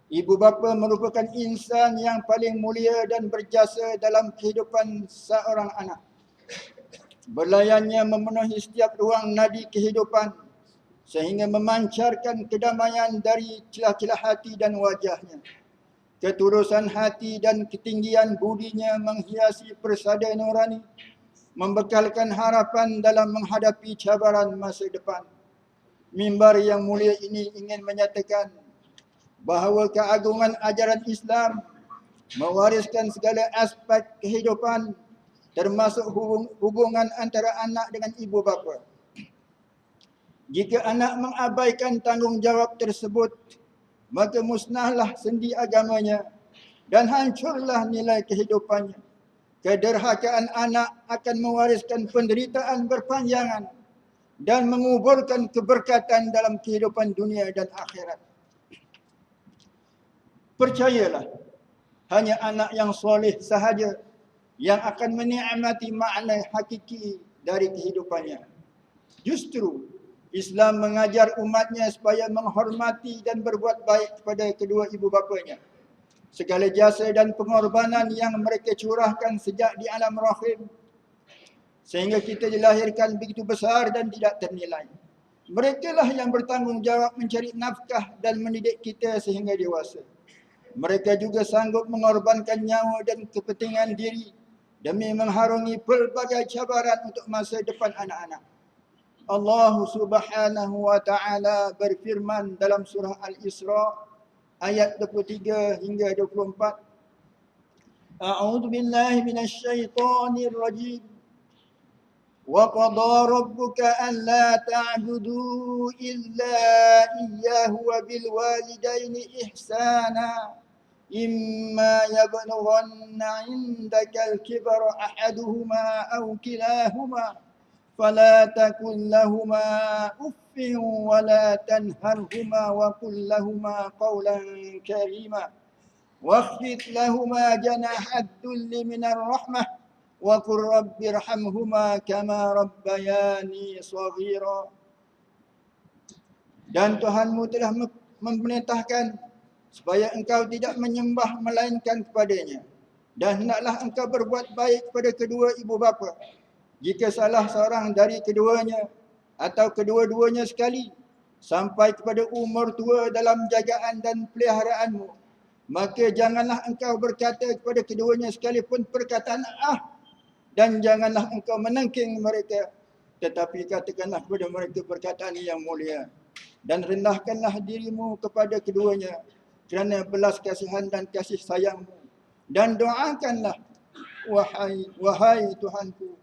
Ibu bapa merupakan insan yang paling mulia dan berjasa dalam kehidupan seorang anak. Belayannya memenuhi setiap ruang nadi kehidupan sehingga memancarkan kedamaian dari celah-celah hati dan wajahnya. Ketulusan hati dan ketinggian budinya menghiasi persada nurani, membekalkan harapan dalam menghadapi cabaran masa depan. Mimbar yang mulia ini ingin menyatakan bahawa keagungan ajaran Islam mewariskan segala aspek kehidupan termasuk hubungan antara anak dengan ibu bapa. Jika anak mengabaikan tanggungjawab tersebut, maka musnahlah sendi agamanya dan hancurlah nilai kehidupannya. Kederhakaan anak akan mewariskan penderitaan berpanjangan dan menguburkan keberkatan dalam kehidupan dunia dan akhirat. Percayalah, hanya anak yang soleh sahaja yang akan menikmati makna hakiki dari kehidupannya. Justru Islam mengajar umatnya supaya menghormati dan berbuat baik kepada kedua ibu bapanya. Segala jasa dan pengorbanan yang mereka curahkan sejak di alam rahim sehingga kita dilahirkan begitu besar dan tidak ternilai. Mereka lah yang bertanggungjawab mencari nafkah dan mendidik kita sehingga dewasa. Mereka juga sanggup mengorbankan nyawa dan kepentingan diri demi mengharungi pelbagai cabaran untuk masa depan anak-anak. Allah Subhanahu wa taala berfirman dalam surah Al-Isra ayat 23 hingga 24. A'udzu billahi minasy syaithanir rajim. Wa qada rabbuka alla ta'budu illa iyyahu wa bil walidaini ihsana. Imma yablughanna 'indaka al-kibara ahaduhuma aw kilahuma فلا تكن لهما أف ولا تنهرهما وقل لهما قولا كريما واخفض لهما جناح الذل من الرحمة وقل رب ارحمهما كما ربياني صغيرا. Dan Tuhanmu telah memerintahkan supaya engkau tidak menyembah melainkan kepadanya, dan hendaklah engkau berbuat baik kepada kedua ibu bapa. Jika salah seorang dari keduanya atau kedua-duanya sekali sampai kepada umur tua dalam jagaan dan peliharaanmu, maka janganlah engkau berkata kepada keduanya sekalipun perkataan dan janganlah engkau menengking mereka, tetapi katakanlah kepada mereka perkataan yang mulia, dan rendahkanlah dirimu kepada keduanya kerana belas kasihan dan kasih sayangmu, dan doakanlah, wahai Tuhanku,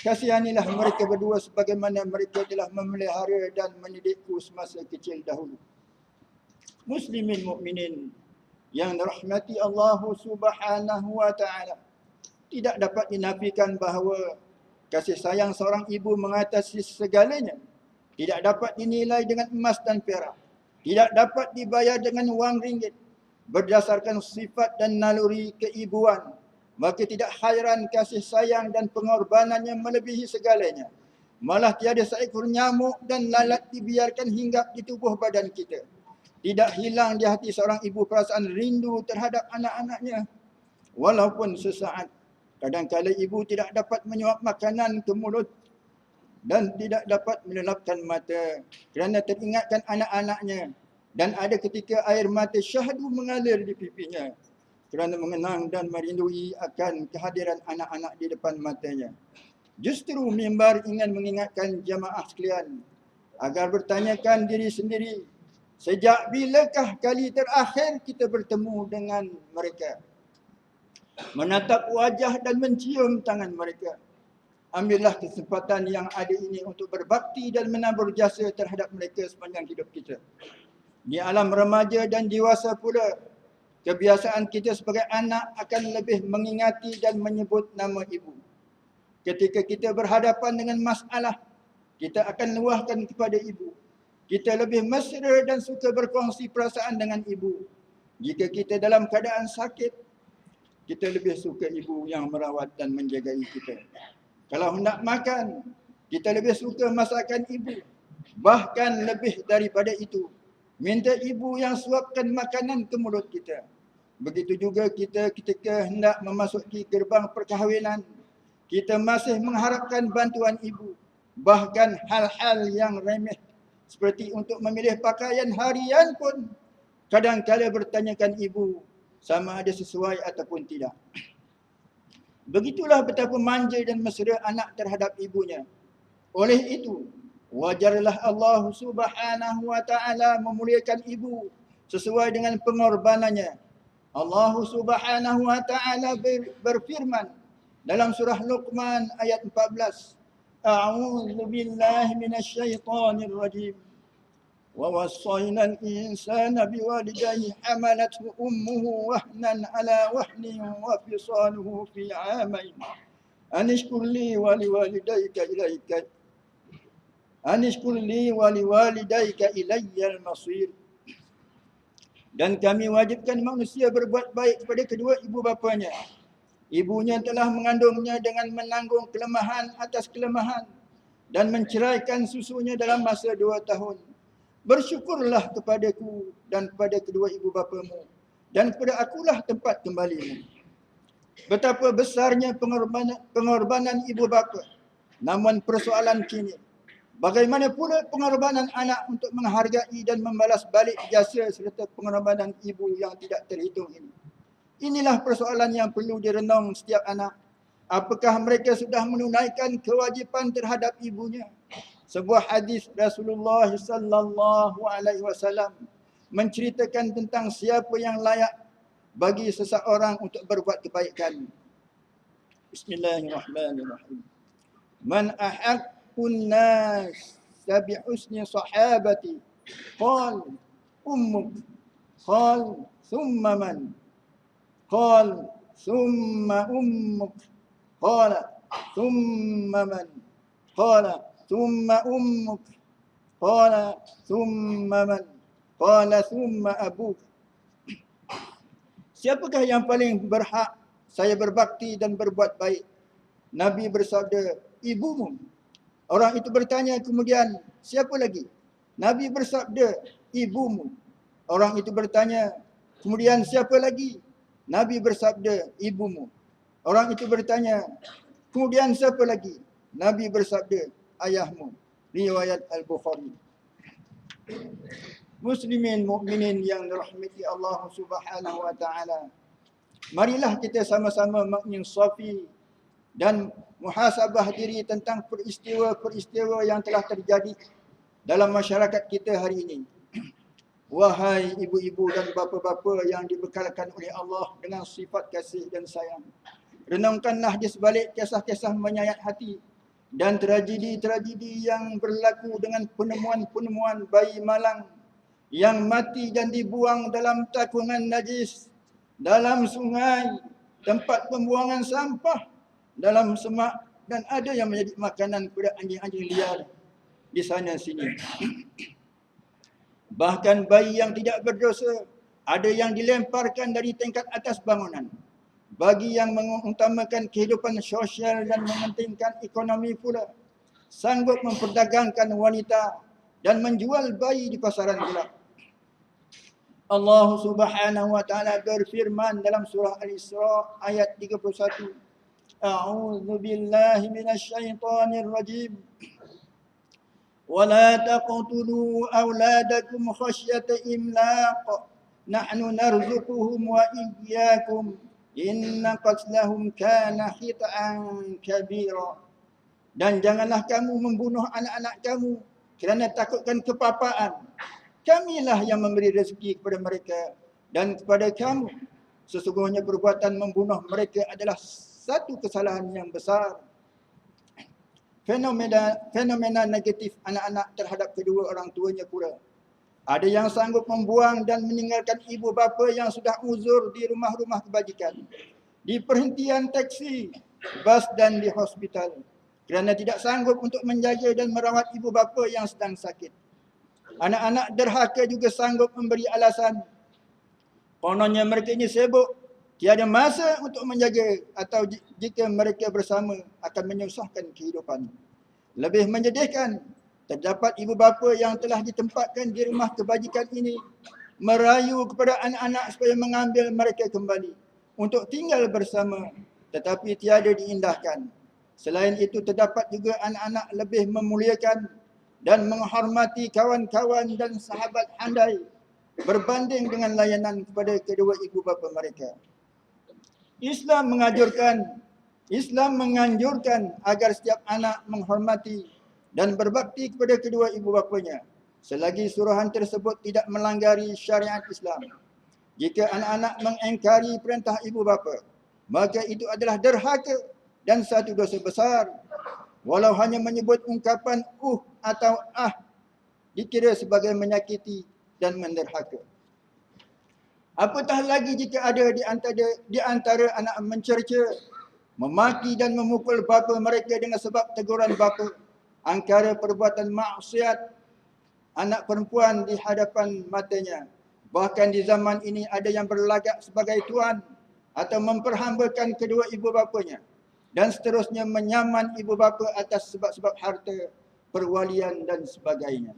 kasihanilah mereka berdua sebagaimana mereka telah memelihara dan mendidikku semasa kecil dahulu. Muslimin mukminin yang dirahmati Allah Subhanahu wa taala, tidak dapat dinafikan bahawa kasih sayang seorang ibu mengatasi segalanya. Tidak dapat dinilai dengan emas dan perak. Tidak dapat dibayar dengan wang ringgit. Berdasarkan sifat dan naluri keibuan, maka tidak hairan kasih sayang dan pengorbanannya melebihi segalanya. Malah tiada seekor nyamuk dan lalat dibiarkan hinggap di tubuh badan kita. Tidak hilang di hati seorang ibu perasaan rindu terhadap anak-anaknya. Walaupun sesaat, kadang-kadang ibu tidak dapat menyuap makanan ke mulut dan tidak dapat melelapkan mata kerana teringatkan anak-anaknya. Dan ada ketika air mata syahdu mengalir di pipinya kerana mengenang dan merindui akan kehadiran anak-anak di depan matanya. Justru mimbar ingin mengingatkan jamaah sekalian agar bertanyakan diri sendiri, sejak bilakah kali terakhir kita bertemu dengan mereka? Menatap wajah dan mencium tangan mereka. Ambillah kesempatan yang ada ini untuk berbakti dan menabur jasa terhadap mereka sepanjang hidup kita. Di alam remaja dan dewasa pula, kebiasaan kita sebagai anak akan lebih mengingati dan menyebut nama ibu. Ketika kita berhadapan dengan masalah, kita akan luahkan kepada ibu. Kita lebih mesra dan suka berkongsi perasaan dengan ibu. Jika kita dalam keadaan sakit, kita lebih suka ibu yang merawat dan menjagai kita. Kalau hendak makan, kita lebih suka masakan ibu. Bahkan lebih daripada itu, Minta ibu yang suapkan makanan ke mulut kita. Begitu juga kita ketika hendak memasuki gerbang perkahwinan, kita masih mengharapkan bantuan ibu. Bahkan hal-hal yang remeh seperti untuk memilih pakaian harian pun kadang-kala bertanyakan ibu sama ada sesuai ataupun tidak. Begitulah betapa manja dan mesra anak terhadap ibunya. Oleh itu, wajarlah Allah Subhanahu wa taala memuliakan ibu sesuai dengan pengorbanannya. Allah Subhanahu wa taala berfirman dalam surah Luqman ayat 14. A'udzu billahi minasyaitonir rajim. Wa wassayna al-insana biwalidayhi hamalathu ummuhu wahnan ala wahnin wa fisaluhu fi 'amain. Anishkur li wa liwalidayka ilaika Anishkur li wa liwalidayka ilayyal masir. Dan kami wajibkan manusia berbuat baik kepada kedua ibu bapanya. Ibunya telah mengandungnya dengan menanggung kelemahan atas kelemahan dan menceraikan susunya dalam masa 2 tahun. Bersyukurlah kepadaku dan kepada kedua ibu bapamu, dan kepada akulah tempat kembalimu. Betapa besarnya pengorbanan ibu bapa. Namun persoalan kini, bagaimana pula pengorbanan anak untuk menghargai dan membalas balik jasa serta pengorbanan ibu yang tidak terhitung ini? Inilah persoalan yang perlu direnung setiap anak. Apakah mereka sudah menunaikan kewajipan terhadap ibunya? Sebuah hadis Rasulullah sallallahu alaihi wasallam menceritakan tentang siapa yang layak bagi seseorang untuk berbuat kebaikan. Bismillahirrahmanirrahim. Man ahaqqun nas bi husni sahabati qal ummuk qal thumma man qal thumma ummuk qala thumma man qala thumma ummuk qala thumma man qala thumma abuk. Siapakah yang paling berhak saya berbakti dan berbuat baik? Nabi bersabda, ibumu. Orang itu bertanya kemudian, siapa lagi? Nabi bersabda, ibumu. Orang itu bertanya, kemudian siapa lagi? Nabi bersabda, ibumu. Orang itu bertanya, kemudian siapa lagi? Nabi bersabda, ayahmu. Riwayat Al-Bukhari. Muslimin mukminin yang dirahmati Allah Subhanahu wa taala. Marilah kita sama-sama menginsafi dan muhasabah diri tentang peristiwa-peristiwa yang telah terjadi dalam masyarakat kita hari ini. Wahai ibu-ibu dan bapa-bapa yang dibekalkan oleh Allah dengan sifat kasih dan sayang, renungkanlah di sebalik kisah-kisah menyayat hati dan tragedi-tragedi yang berlaku dengan penemuan-penemuan bayi malang yang mati dan dibuang dalam takungan najis, dalam sungai, tempat pembuangan sampah, dalam semak, dan ada yang menjadi makanan kepada anjing-anjing liar di sana sini. Bahkan bayi yang tidak berdosa, ada yang dilemparkan dari tingkat atas bangunan. Bagi yang mengutamakan kehidupan sosial dan mementingkan ekonomi pula, sanggup memperdagangkan wanita dan menjual bayi di pasaran gelap. Allah Subhanahu wa taala berfirman dalam surah Al-Isra ayat 31. A'udzu billahi minasyaitonir rajim. Wa la taqtulu auladakum khasyata imlaq. Nahnu narzuquhum wa iyyakum. Inna qatlahum kana khita'an kabira. Dan janganlah kamu membunuh anak-anak kamu kerana takutkan kepapaan. Kamilah yang memberi rezeki kepada mereka dan kepada kamu. Sesungguhnya perbuatan membunuh mereka adalah satu kesalahan yang besar. Fenomena negatif anak-anak terhadap kedua orang tuanya pula. Ada yang sanggup membuang dan meninggalkan ibu bapa yang sudah uzur di rumah-rumah kebajikan, di perhentian taksi, bas dan di hospital, kerana tidak sanggup untuk menjaga dan merawat ibu bapa yang sedang sakit. Anak-anak derhaka juga sanggup memberi alasan. Kononnya mereka ini sibuk, tiada masa untuk menjaga, atau jika mereka bersama akan menyusahkan kehidupan. Lebih menyedihkan, Terdapat ibu bapa yang telah ditempatkan di rumah kebajikan ini merayu kepada anak-anak supaya mengambil mereka kembali untuk tinggal bersama, tetapi tiada diindahkan. Selain itu, terdapat juga anak-anak lebih memuliakan dan menghormati kawan-kawan dan sahabat handai berbanding dengan layanan kepada kedua ibu bapa mereka. Islam menganjurkan agar setiap anak menghormati dan berbakti kepada kedua ibu bapanya selagi suruhan tersebut tidak melanggari syariat Islam. Jika anak-anak mengingkari perintah ibu bapa, maka itu adalah derhaka dan satu dosa besar. Walau hanya menyebut ungkapan atau dikira sebagai menyakiti dan menderhaka. Apatah lagi jika ada di antara anak mencerca, memaki dan memukul bapa mereka dengan sebab teguran bapa, angkara perbuatan maksiat anak perempuan di hadapan matanya. Bahkan di zaman ini ada yang berlagak sebagai tuan atau memperhambakan kedua ibu bapanya dan seterusnya menyaman ibu bapa atas sebab-sebab harta, perwalian dan sebagainya.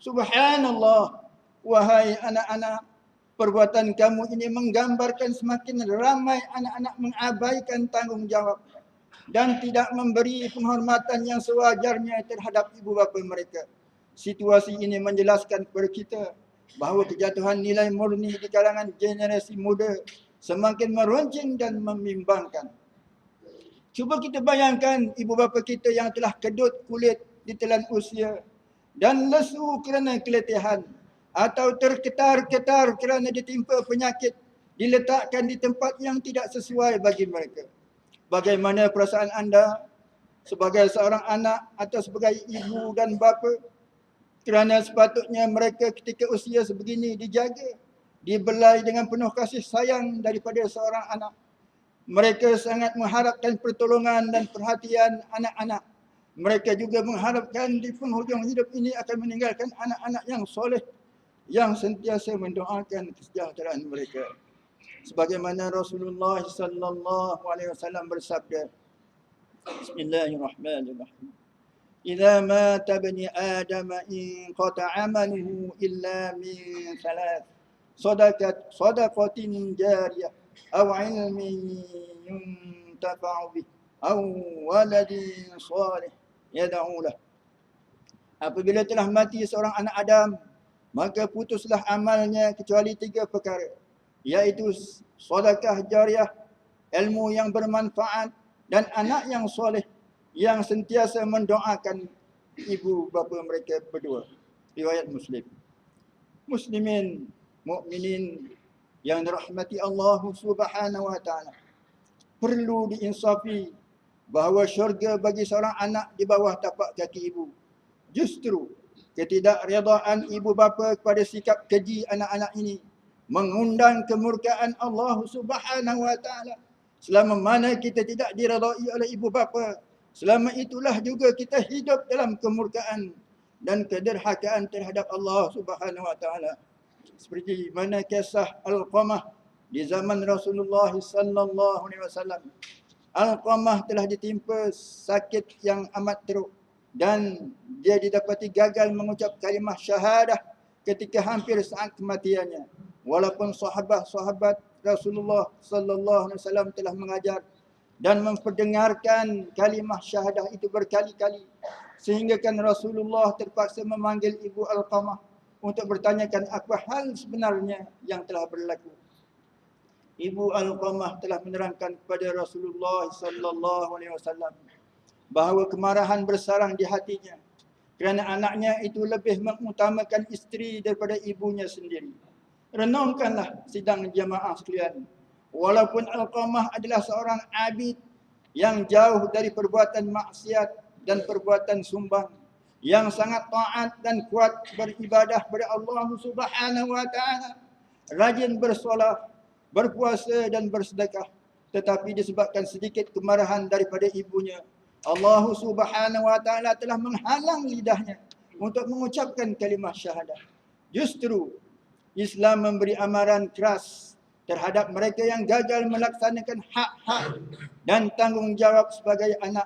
Subhanallah, wahai anak-anak, perbuatan kamu ini menggambarkan semakin ramai anak-anak mengabaikan tanggungjawab dan tidak memberi penghormatan yang sewajarnya terhadap ibu bapa mereka. Situasi ini menjelaskan kepada kita bahawa kejatuhan nilai murni di kalangan generasi muda semakin meruncing dan membimbangkan. Cuba kita bayangkan ibu bapa kita yang telah kedut kulit ditelan usia dan lesu kerana keletihan atau terketar-ketar kerana ditimpa penyakit, diletakkan di tempat yang tidak sesuai bagi mereka. Bagaimana perasaan anda sebagai seorang anak atau sebagai ibu dan bapa? Kerana sepatutnya mereka ketika usia sebegini dijaga, dibelai dengan penuh kasih sayang daripada seorang anak. Mereka sangat mengharapkan pertolongan dan perhatian anak-anak. Mereka juga mengharapkan di penghujung hidup ini akan meninggalkan anak-anak yang soleh, yang sentiasa mendoakan kesejahteraan mereka. Sebagaimana Rasulullah sallallahu alaihi wasallam bersabda, Bismillahirrahmanirrahim. Idza mata bani Adam in qata 'amaluhu illa min thalath. Sadaqatin jariyah aw 'ilmin yuntafa'u bih aw waladin salih yad'u lah. Apabila telah mati seorang anak Adam, maka putuslah amalnya kecuali 3 perkara, iaitu sedekah jariah, ilmu yang bermanfaat dan anak yang soleh yang sentiasa mendoakan ibu bapa mereka berdua. Riwayat Muslim. Muslimin, mukminin yang dirahmati Allah Subhanahu wa taala, perlu diinsafi bahawa syurga bagi seorang anak di bawah tapak kaki ibu. Justru ketidakredaan ibu bapa kepada sikap keji anak-anak ini mengundang kemurkaan Allah Subhanahu wa taala. Selama mana kita tidak diredai oleh ibu bapa, selama itulah juga kita hidup dalam kemurkaan dan kederhakaan terhadap Allah Subhanahu wa taala. Seperti mana kisah Alqamah di zaman Rasulullah sallallahu alaihi wasallam. Alqamah telah ditimpa sakit yang amat teruk dan dia didapati gagal mengucap kalimah syahadah ketika hampir saat kematiannya. Walaupun sahabat-sahabat Rasulullah sallallahu alaihi wasallam telah mengajar dan memperdengarkan kalimah syahadah itu berkali-kali, sehingga kan Rasulullah terpaksa memanggil ibu Alqamah untuk bertanyakan apa hal sebenarnya yang telah berlaku. Ibu Alqamah telah menerangkan kepada Rasulullah sallallahu alaihi wasallam bahawa kemarahan bersarang di hatinya kerana anaknya itu lebih mengutamakan isteri daripada ibunya sendiri. Renungkanlah sidang jamaah sekalian. Walaupun Alqamah adalah seorang abid yang jauh dari perbuatan maksiat dan perbuatan sumbang, yang sangat taat dan kuat beribadah kepada Allah Subhanahu wa taala, rajin bersolat, berpuasa dan bersedekah, tetapi disebabkan sedikit kemarahan daripada ibunya, Allah Subhanahu wa taala telah menghalang lidahnya untuk mengucapkan kalimah syahadah. Justru Islam memberi amaran keras terhadap mereka yang gagal melaksanakan hak-hak dan tanggungjawab sebagai anak